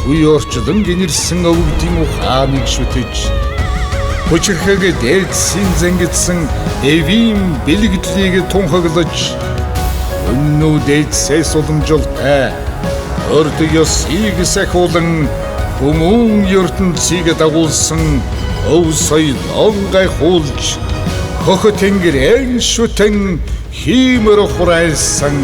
Уйорчдон генерсэн өвгдийн ухааныг шүтэж хүчирхэг дээлдсийн зангидсан эвийн бэлгэдлийг тунхаглаж өннөө дээлдсээс уламжуултай өрдөг ёсыг сахиулан хүмүүн ертөнцийг дагуулсан өв соёлон гайхуулж хөх тэнгэрэн шүтэн хиймэр хурайлсан